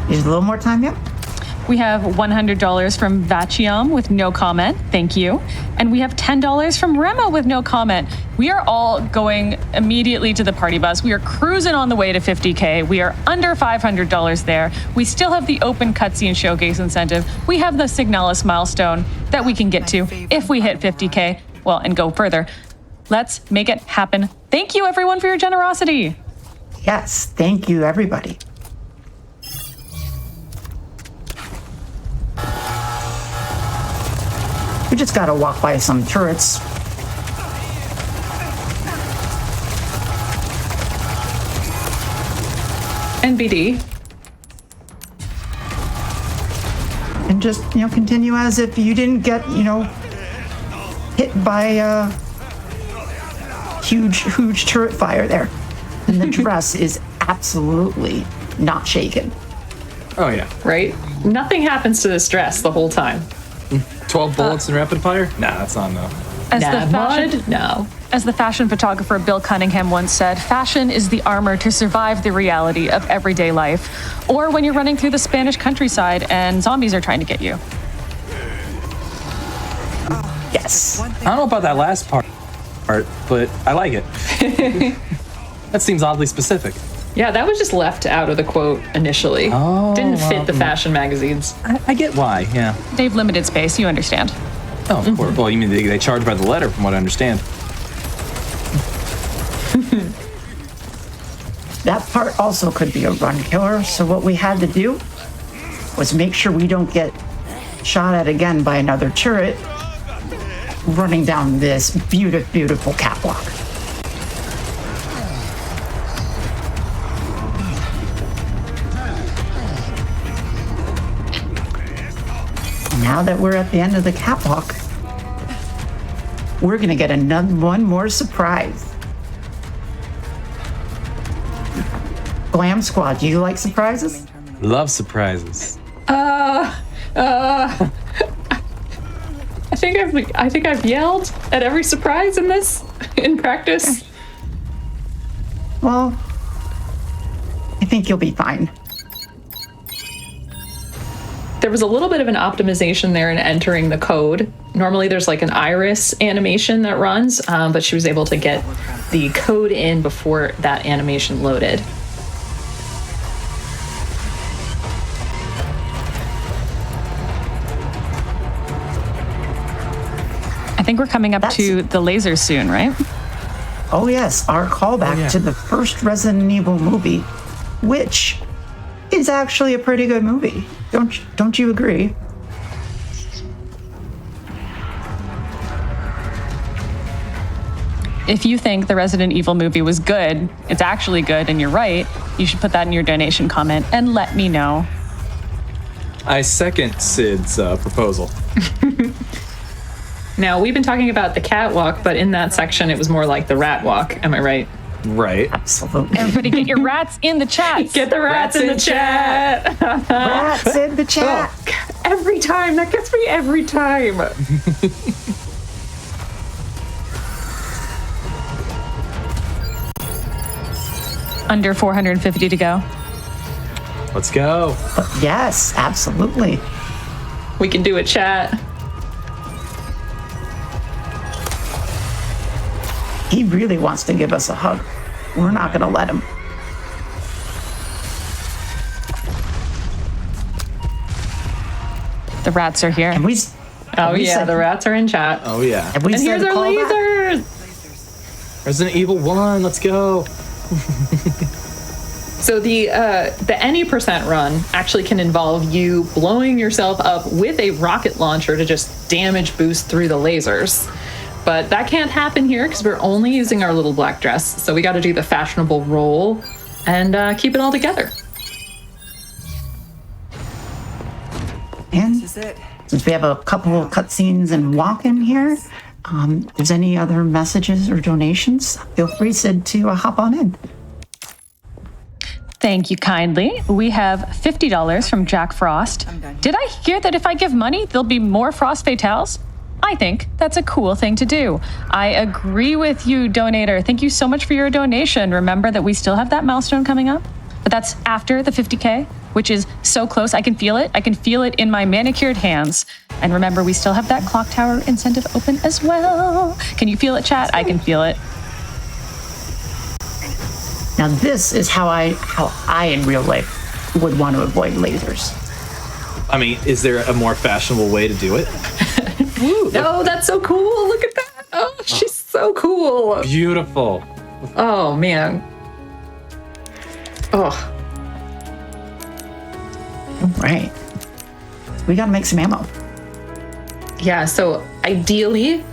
There's a little more time yet? We have $100 from Vachiam with no comment. Thank you. And we have $10 from Rema with no comment. We are all going immediately to the party bus. We are cruising on the way to 50K. We are under $500 there. We still have the open cutscene showcase incentive. We have the Signalis milestone that we can get to if we hit 50K. Well, and go further. Let's make it happen. Thank you, everyone, for your generosity. Yes, thank you, everybody. We just gotta walk by some turrets. NBD. And just, continue as if you didn't get, hit by a huge turret fire there. And the dress is absolutely not shaken. Oh, yeah. Right? Nothing happens to this dress the whole time. 12 bullets in rapid fire? Nah, that's not enough. As the fashion photographer Bill Cunningham once said, fashion is the armor to survive the reality of everyday life, or when you're running through the Spanish countryside and zombies are trying to get you. Yes. I don't know about that last part, but I like it. That seems oddly specific. Yeah, that was just left out of the quote initially. Oh, Didn't fit the fashion magazines. I get why, yeah. They've limited space, you understand. Oh, of course. Well, you mean they charge by the letter, from what I understand. That part also could be a run killer, so what we had to do was make sure we don't get shot at again by another turret running down this beautiful catwalk. Now that we're at the end of the catwalk, we're gonna get one more surprise. Glam Squad, do you like surprises? Love surprises. I think I've yelled at every surprise in practice. Well, I think you'll be fine. There was a little bit of an optimization there in entering the code. Normally there's like an iris animation that runs, but she was able to get the code in before that animation loaded. I think we're coming up to the lasers soon, right? Oh yes, our callback to the first Resident Evil movie, which is actually a pretty good movie. Don't you agree? If you think the Resident Evil movie was good, it's actually good, and you're right, you should put that in your donation comment and let me know. I second Sid's proposal. Now, we've been talking about the catwalk, but in that section, it was more like the rat walk. Am I right? Right. Absolutely. Everybody get your rats in the chat. Get the rats in the chat. Rats in the chat. Oh, every time. That gets me every time. Under 450 to go. Let's go. Yes, absolutely. We can do a chat. He really wants to give us a hug. We're not going to let him. The rats are here. And we The rats are in chat. Oh, yeah. And we And here's said our callback. lasers. Resident Evil 1, let's go. So the any percent run actually can involve you blowing yourself up with a rocket launcher to just damage boost through the lasers. But that can't happen here because we're only using our little black dress. So we got to do the fashionable roll and keep it all together. And This is it. since we have a couple of cutscenes and walk-in here, if there's any other messages or donations, feel free, Sid, to hop on in. Thank you kindly. We have $50 from Jack Frost. Did I hear that if I give money, there'll be more Frost Fatales? I think that's a cool thing to do. I agree with you, donator. Thank you so much for your donation. Remember that we still have that milestone coming up, but that's after the 50K, which is so close. I can feel it. I can feel it in my manicured hands. And remember, we still have that clock tower incentive open as well. Can you feel it, chat? I can feel it. Now this is how I in real life would want to avoid lasers. I mean, is there a more fashionable way to do it? Oh, that's so cool. Look at that. Oh, she's so cool. Beautiful. Oh, man. Oh. Right. We gotta make some ammo. Yeah, so ideally,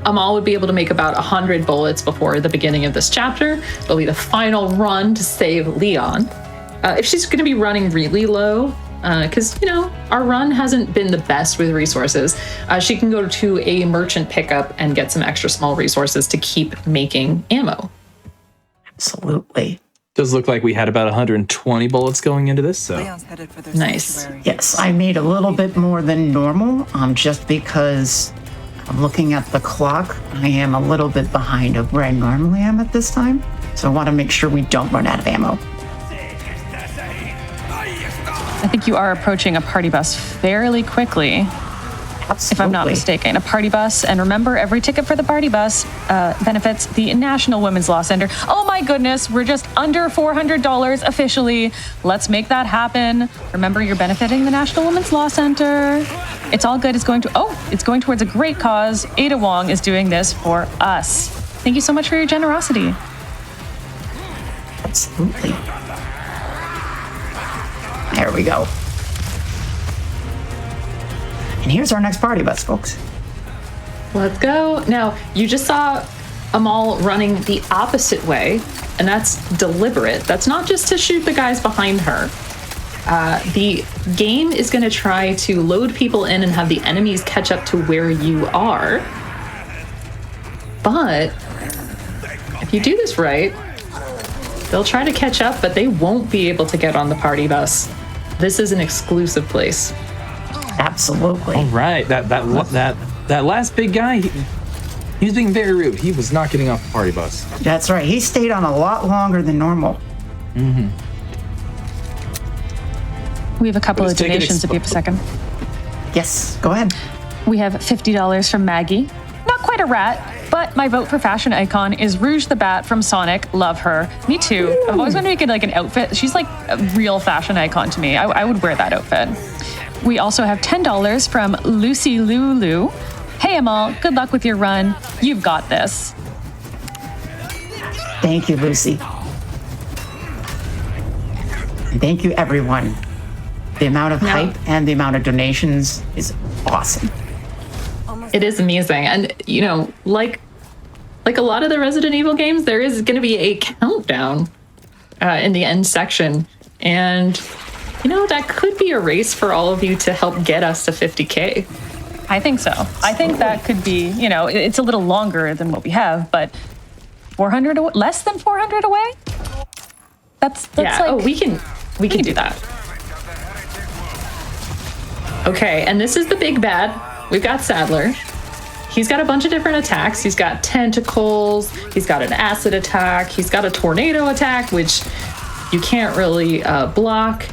Amal would be able to make about 100 bullets before the beginning of this chapter. It'll be the final run to save Leon. If she's going to be running really low, because, our run hasn't been the best with resources, she can go to a merchant pickup and get some extra small resources to keep making ammo. Absolutely. Does look like we had about 120 bullets going into this, so. Leon's headed for their Nice. sanctuary. Yes, I made a little bit more than normal, just because I'm looking at the clock. I am a little bit behind of where I normally am at this time, so I want to make sure we don't run out of ammo. I think you are approaching a party bus fairly quickly, Absolutely. if I'm not mistaken. A party bus, and remember, every ticket for the party bus benefits the National Women's Law Center. Oh my goodness, we're just under $400 officially. Let's make that happen. Remember, you're benefiting the National Women's Law Center. It's all good. It's going towards a great cause. Ada Wong is doing this for us. Thank you so much for your generosity. Absolutely. There we go. And here's our next party bus, folks. Let's go. Now, you just saw Amal running the opposite way, and that's deliberate. That's not just to shoot the guys behind her. The game is going to try to load people in and have the enemies catch up to where you are. But if you do this right, they'll try to catch up, but they won't be able to get on the party bus. This is an exclusive place. Absolutely. All right, that last big guy, he was being very rude. He was not getting off the party bus. That's right. He stayed on a lot longer than normal. Mm-hmm. We have a couple of donations if you have a second. Yes, go ahead. We have $50 from Maggie. Not quite a rat, but my vote for fashion icon is Rouge the Bat from Sonic. Love her. Me too. Ooh. I've always wanted to make it like an outfit. She's like a real fashion icon to me. I would wear that outfit. We also have $10 from Lucy Lulu. Hey Amal, good luck with your run. You've got this. Thank you, Lucy. And thank you, everyone. The amount of hype and the amount of donations is awesome. It is amazing. And, you know, like a lot of the Resident Evil games, there is going to be a countdown in the end section. And, you know, that could be a race for all of you to help get us to 50K. I think so. I think that could be, you know, it's a little longer than what we have, but 400 less than 400 away? That's yeah. like... Oh, we can do that. Okay, and this is the big bad. We've got Sadler. He's got a bunch of different attacks. He's got tentacles. He's got an acid attack. He's got a tornado attack, which you can't really block.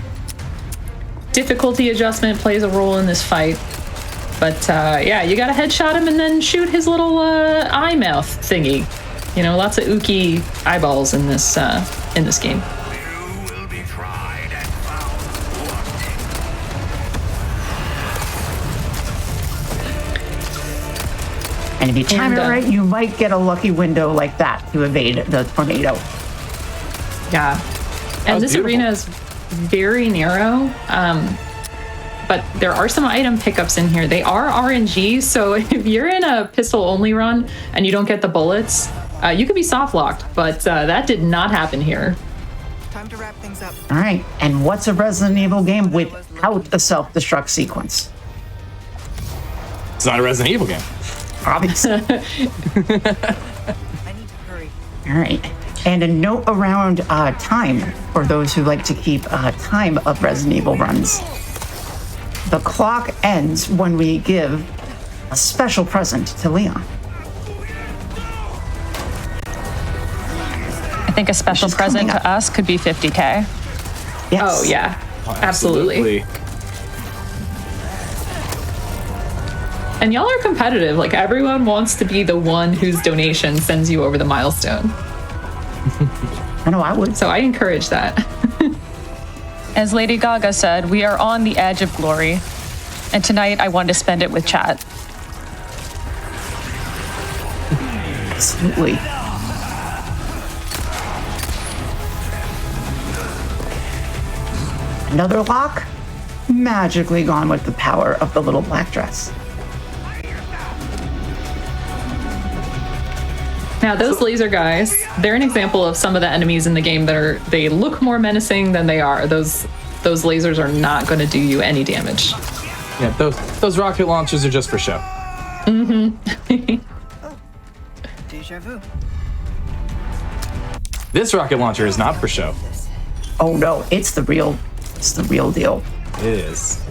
Difficulty adjustment plays a role in this fight. But yeah, you gotta headshot him and then shoot his little eye mouth thingy. You know, lots of ooky eyeballs in this game. And if you time it right, you might get a lucky window like that to evade the tornado. Yeah. And this arena is very narrow, but there are some item pickups in here. They are RNG, so if you're in a pistol-only run and you don't get the bullets, you could be soft-locked, but that did not happen here. Time to wrap things up. All right, and what's a Resident Evil game without a self-destruct sequence? It's not a Resident Evil game. Obviously. I need to hurry. All right. And a note around time for those who like to keep time of Resident Evil runs. The clock ends when we give a special present to Leon. I think a special present to us could be 50K. Yes. Oh, yeah. Absolutely. And y'all are competitive. Like, everyone wants to be the one whose donation sends you over the milestone. I know I would. So I encourage that. As Lady Gaga said, we are on the edge of glory. And tonight I wanted to spend it with chat. Absolutely. Another lock? Magically gone with the power of the little black dress. Now, those laser guys, they're an example of some of the enemies in the game that they look more menacing than they are. Those lasers are not going to do you any damage. Yeah, those rocket launchers are just for show. Mm-hmm. Deja vu. This rocket launcher is not for show. Oh no, it's the real deal. It is.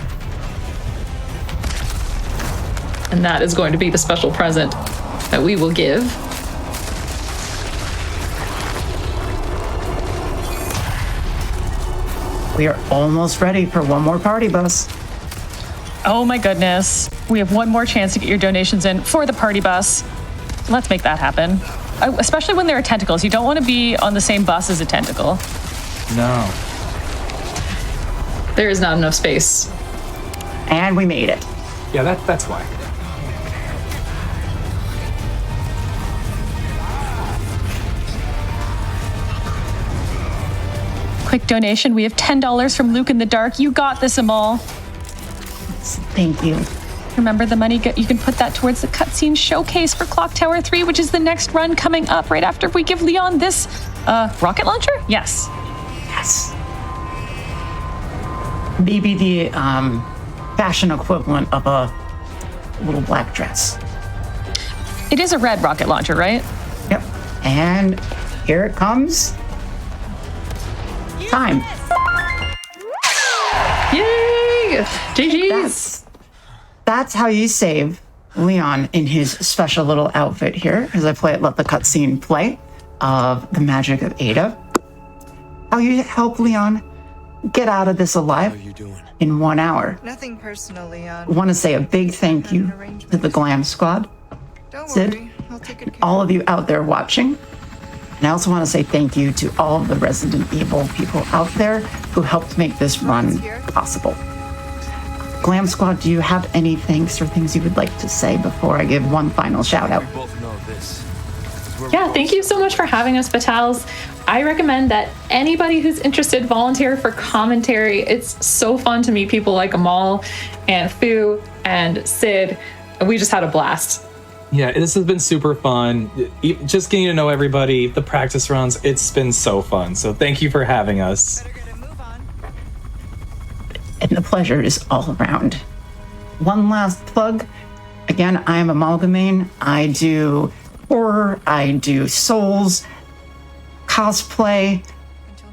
And that is going to be the special present that we will give. We are almost ready for one more party bus. Oh my goodness. We have one more chance to get your donations in for the party bus. Let's make that happen. Especially when there are tentacles. You don't want to be on the same bus as a tentacle. No. There is not enough space. And we made it. Yeah, that's why. Quick donation. We have $10 from Luke in the Dark. You got this, Amal. Thank you. Remember the money, you can put that towards the cutscene showcase for Clock Tower 3, which is the next run coming up right after we give Leon this rocket launcher? Yes. Yes. Maybe the fashion equivalent of a little black dress. It is a red rocket launcher, right? Yep. And here it comes. Time. Yay! GG's! That's how you save Leon in his special little outfit here, as I let the cutscene play of the magic of Ada. How you help Leon get out of this alive in 1 hour. Nothing personal, Leon. I want to say a big thank you to the Glam Squad, Don't Sid, worry. I'll take good care. all of you out there watching. And I also want to say thank you to all of the Resident Evil people out there who helped make this run possible. Glam Squad, do you have any thanks or things you would like to say before I give one final shout out? Yeah, thank you so much for having us, Batals. I recommend that anybody who's interested volunteer for commentary. It's so fun to meet people like Amal and Fu and Sid. We just had a blast. Yeah, this has been super fun. Just getting to know everybody, the practice runs, it's been so fun. So thank you for having us. Better get a move on. And the pleasure is all around. One last plug. Again, I'm Amalgamayne. I do horror, I do souls, cosplay,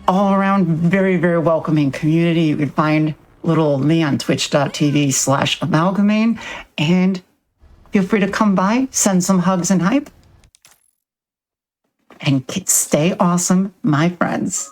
all around very, very welcoming community. You can find little me on twitch.tv/Amalgamayne, and feel free to come by, send some hugs and hype, and stay awesome, my friends.